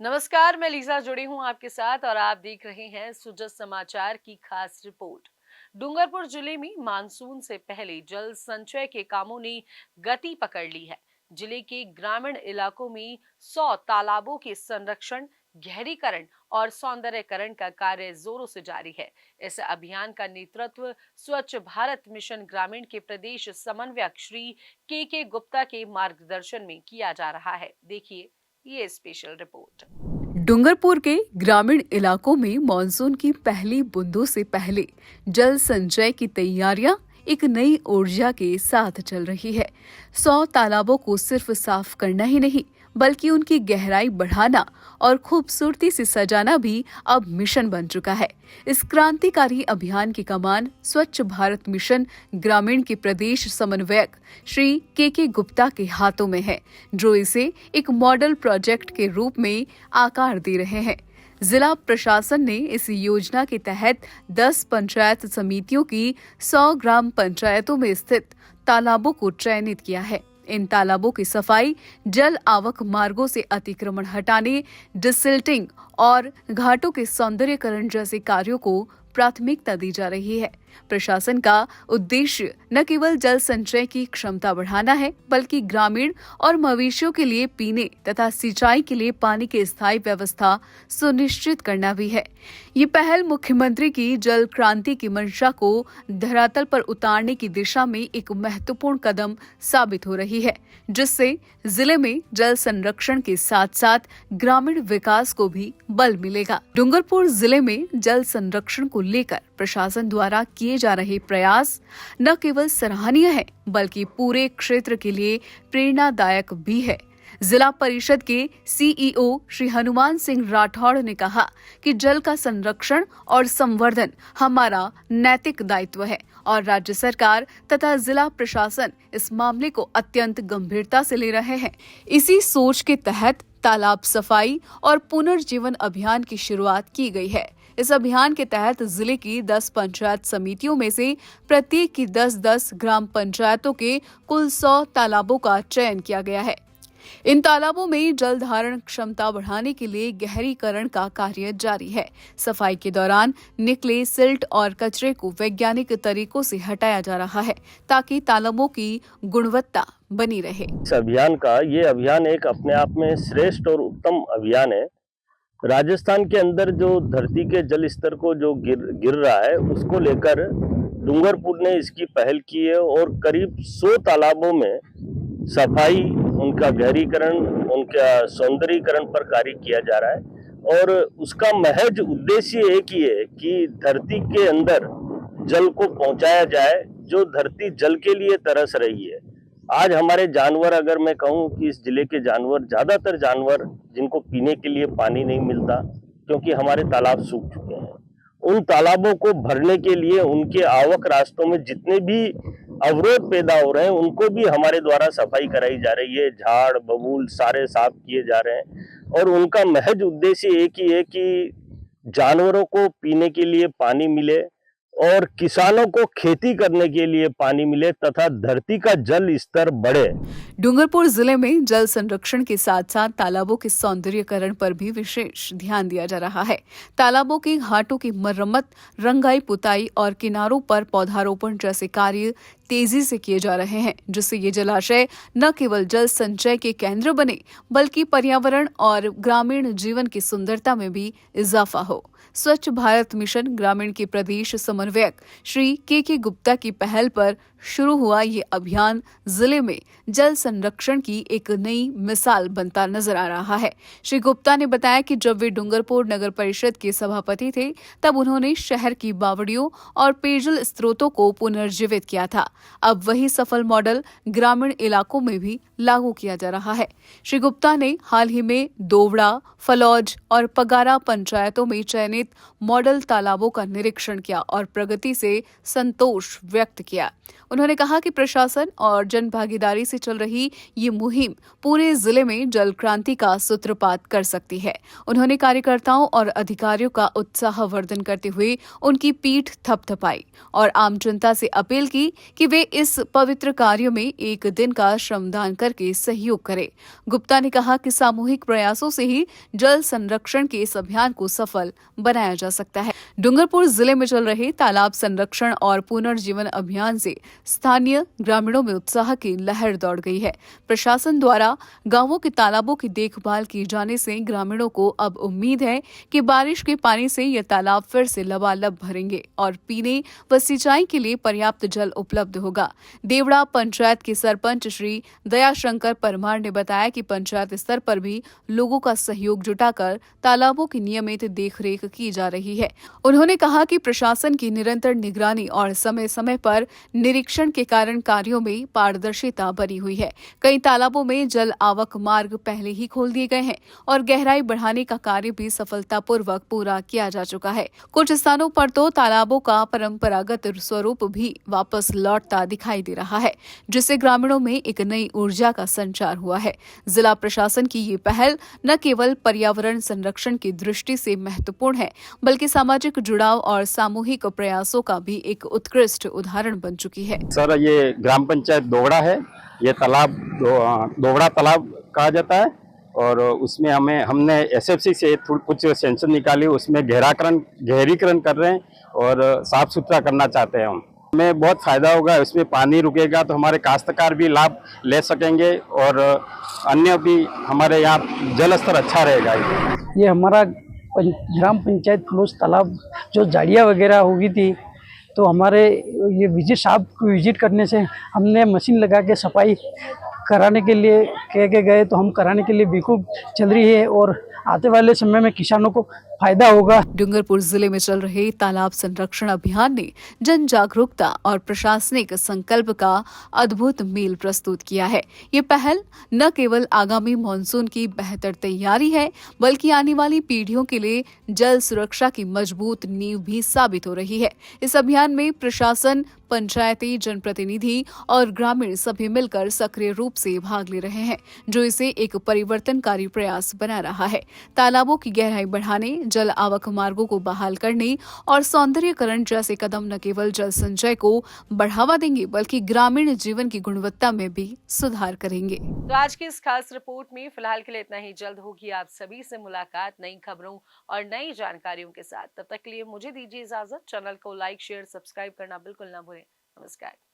नमस्कार, मैं लीजा जुड़ी हूं आपके साथ और आप देख रहे हैं सुजस समाचार की खास रिपोर्ट। डूंगरपुर जिले में मानसून से पहले जल संचय के कामों ने गति पकड़ ली है। जिले के ग्रामीण इलाकों में 100 तालाबों के संरक्षण, गहरीकरण और सौंदर्यकरण का कार्य जोरों से जारी है। इस अभियान का नेतृत्व स्वच्छ भारत मिशन ग्रामीण के प्रदेश समन्वयक श्री के गुप्ता के मार्गदर्शन में किया जा रहा है। देखिए ये स्पेशल रिपोर्ट। डूंगरपुर के ग्रामीण इलाकों में मानसून की पहली बूंदों से पहले जल संचय की तैयारियां एक नई ऊर्जा के साथ चल रही है। 100 तालाबों को सिर्फ साफ करना ही नहीं, बल्कि उनकी गहराई बढ़ाना और खूबसूरती से सजाना भी अब मिशन बन चुका है। इस क्रांतिकारी अभियान की कमान स्वच्छ भारत मिशन ग्रामीण के प्रदेश समन्वयक श्री के गुप्ता के हाथों में है, जो इसे एक मॉडल प्रोजेक्ट के रूप में आकार दे रहे हैं। जिला प्रशासन ने इस योजना के तहत 10 पंचायत समितियों की 100 ग्राम पंचायतों में स्थित तालाबों को चयनित किया है। इन तालाबों की सफाई, जल आवक मार्गों से अतिक्रमण हटाने, डिसिल्टिंग और घाटों के सौंदर्यकरण जैसे कार्यों को प्राथमिकता दी जा रही है। प्रशासन का उद्देश्य न केवल जल संचय की क्षमता बढ़ाना है, बल्कि ग्रामीण और मवेशियों के लिए पीने तथा सिंचाई के लिए पानी की स्थायी व्यवस्था सुनिश्चित करना भी है। ये पहल मुख्यमंत्री की जल क्रांति की मंशा को धरातल पर उतारने की दिशा में एक महत्वपूर्ण कदम साबित हो रही है, जिससे जिले में जल संरक्षण के साथ साथ ग्रामीण विकास को भी बल मिलेगा। डूंगरपुर जिले में जल संरक्षण को लेकर प्रशासन द्वारा किए जा रहे प्रयास न केवल सराहनीय है, बल्कि पूरे क्षेत्र के लिए प्रेरणादायक भी है। जिला परिषद के सीईओ श्री हनुमान सिंह राठौड़ ने कहा कि जल का संरक्षण और संवर्धन हमारा नैतिक दायित्व है और राज्य सरकार तथा जिला प्रशासन इस मामले को अत्यंत गंभीरता से ले रहे हैं। इसी सोच के तहत तालाब सफाई और पुनर्जीवन अभियान की शुरुआत की गई है। इस अभियान के तहत जिले की 10 पंचायत समितियों में से प्रत्येक की 10-10 ग्राम पंचायतों के कुल 100 तालाबों का चयन किया गया है। इन तालाबों में जल धारण क्षमता बढ़ाने के लिए गहरीकरण का कार्य जारी है। सफाई के दौरान निकले सिल्ट और कचरे को वैज्ञानिक तरीकों से हटाया जा रहा है, ताकि तालाबों की गुणवत्ता बनी रहे। इस ये अभियान एक अपने आप में श्रेष्ठ और उत्तम अभियान है। राजस्थान के अंदर जो धरती के जल स्तर को जो गिर रहा है, उसको लेकर डूंगरपुर ने इसकी पहल की है और करीब 100 तालाबों में सफाई, उनका गहरीकरण, उनका सौंदर्यीकरण पर कार्य किया जा रहा है। और उसका महज उद्देश्य एक ही है कि धरती के अंदर जल को पहुंचाया जाए, जो धरती जल के लिए तरस रही है। आज हमारे जानवर, अगर मैं कहूँ कि इस जिले के जानवर, ज्यादातर जानवर जिनको पीने के लिए पानी नहीं मिलता, क्योंकि हमारे तालाब सूख चुके हैं, उन तालाबों को भरने के लिए उनके आवक रास्तों में जितने भी अवरोध पैदा हो रहे हैं, उनको भी हमारे द्वारा सफाई कराई जा रही है। झाड़ बबूल सारे साफ किए जा रहे हैं और उनका महज उद्देश्य एक ही है कि जानवरों को पीने के लिए पानी मिले और किसानों को खेती करने के लिए पानी मिले तथा धरती का जल स्तर बढ़े। डूंगरपुर जिले में जल संरक्षण के साथ साथ तालाबों के सौंदर्यीकरण पर भी विशेष ध्यान दिया जा रहा है। तालाबों के घाटों की मरम्मत, रंगाई पुताई और किनारों पर पौधारोपण जैसे कार्य तेजी से किए जा रहे हैं, जिससे ये जलाशय न केवल जल संचय के केंद्र बने, बल्कि पर्यावरण और ग्रामीण जीवन की सुंदरता में भी इजाफा हो। स्वच्छ भारत मिशन ग्रामीण के प्रदेश समन्वयक श्री के गुप्ता की पहल पर शुरू हुआ ये अभियान जिले में जल संरक्षण की एक नई मिसाल बनता नजर आ रहा है। श्री गुप्ता ने बताया कि जब वे डूंगरपुर नगर परिषद के सभापति थे, तब उन्होंने शहर की बावड़ियों और पेयजल स्रोतों को पुनर्जीवित किया था। अब वही सफल मॉडल ग्रामीण इलाकों में भी लागू किया जा रहा है। श्री गुप्ता ने हाल ही में दोवड़ा, फलौज और पगारा पंचायतों में चयनित मॉडल तालाबों का निरीक्षण किया और प्रगति से संतोष व्यक्त किया। उन्होंने कहा कि प्रशासन और जन भागीदारी से चल रही ये मुहिम पूरे जिले में जल क्रांति का सूत्रपात कर सकती है। उन्होंने कार्यकर्ताओं और अधिकारियों का उत्साहवर्धन करते हुए उनकी पीठ थपथपाई और आम जनता से अपील की कि वे इस पवित्र कार्य में एक दिन का श्रमदान करें बढ़कर के सहयोग करे। गुप्ता ने कहा कि सामूहिक प्रयासों से ही जल संरक्षण के इस अभियान को सफल बनाया जा सकता है। डूंगरपुर जिले में चल रहे तालाब संरक्षण और पुनर्जीवन अभियान से स्थानीय ग्रामीणों में उत्साह की लहर दौड़ गई है। प्रशासन द्वारा गांवों के तालाबों की देखभाल किए जाने से ग्रामीणों को अब उम्मीद है कि बारिश के पानी से ये तालाब फिर से लबालब भरेंगे और पीने व सिंचाई के लिए पर्याप्त जल उपलब्ध होगा। देवड़ा पंचायत के सरपंच श्री दयाशंकर परमार ने बताया कि पंचायत स्तर पर भी लोगों का सहयोग जुटाकर तालाबों की नियमित देखरेख की जा रही है। उन्होंने कहा कि प्रशासन की निरंतर निगरानी और समय समय पर निरीक्षण के कारण कार्यों में पारदर्शिता बनी हुई है। कई तालाबों में जल आवक मार्ग पहले ही खोल दिए गए हैं और गहराई बढ़ाने का कार्य भी सफलतापूर्वक पूरा किया जा चुका है। कुछ स्थानों पर तो तालाबों का परंपरागत स्वरूप भी वापस लौटता दिखाई दे रहा है, जिससे ग्रामीणों में एक नई ऊर्जा का संचार हुआ है। जिला प्रशासन की ये पहल न केवल पर्यावरण संरक्षण की दृष्टि से महत्वपूर्ण है, बल्कि सामाजिक जुड़ाव और सामूहिक प्रयासों का भी एक उत्कृष्ट उदाहरण बन चुकी है। सर, ये ग्राम पंचायत दोवड़ा है। ये तालाब दोवड़ा तालाब कहा जाता है और उसमें हमने एसएफसी से कुछ सेंशन निकाली, उसमें गहरीकरण कर रहे हैं और साफ सुथरा करना चाहते हैं हम। हमें बहुत फायदा होगा, इसमें पानी रुकेगा तो हमारे काश्तकार भी लाभ ले सकेंगे और अन्य भी हमारे यहाँ जल स्तर अच्छा रहेगा। ये हमारा ग्राम पंचायत फ्लोस तालाब जो झाड़ियाँ वगैरह हो गई थी, तो हमारे ये विजिट साहब को विजिट करने से हमने मशीन लगा के सफाई कराने के लिए कह के गए, तो हम कराने के लिए बिल्कुल चल रही है और आने वाले समय में किसानों को फायदा होगा। डूंगरपुर जिले में चल रहे तालाब संरक्षण अभियान ने जन जागरूकता और प्रशासनिक संकल्प का अद्भुत मेल प्रस्तुत किया है। ये पहल न केवल आगामी मानसून की बेहतर तैयारी है, बल्कि आने वाली पीढ़ियों के लिए जल सुरक्षा की मजबूत नींव भी साबित हो रही है। इस अभियान में प्रशासन, पंचायती, जनप्रतिनिधि और ग्रामीण सभी मिलकर सक्रिय रूप से भाग ले रहे हैं, जो इसे एक परिवर्तनकारी प्रयास बना रहा है। तालाबों की गहराई बढ़ाने, जल आवक मार्गों को बहाल करने और सौंदर्यीकरण जैसे कदम न केवल जल संचय को बढ़ावा देंगे, बल्कि ग्रामीण जीवन की गुणवत्ता में भी सुधार करेंगे। तो आज की इस खास रिपोर्ट में फिलहाल के लिए इतना ही। जल्द होगी आप सभी से मुलाकात नई खबरों और नई जानकारियों के साथ। तब तक के लिए मुझे दीजिए इजाजत। चैनल को लाइक, शेयर, सब्सक्राइब करना बिल्कुल ना भूलें। नमस्कार।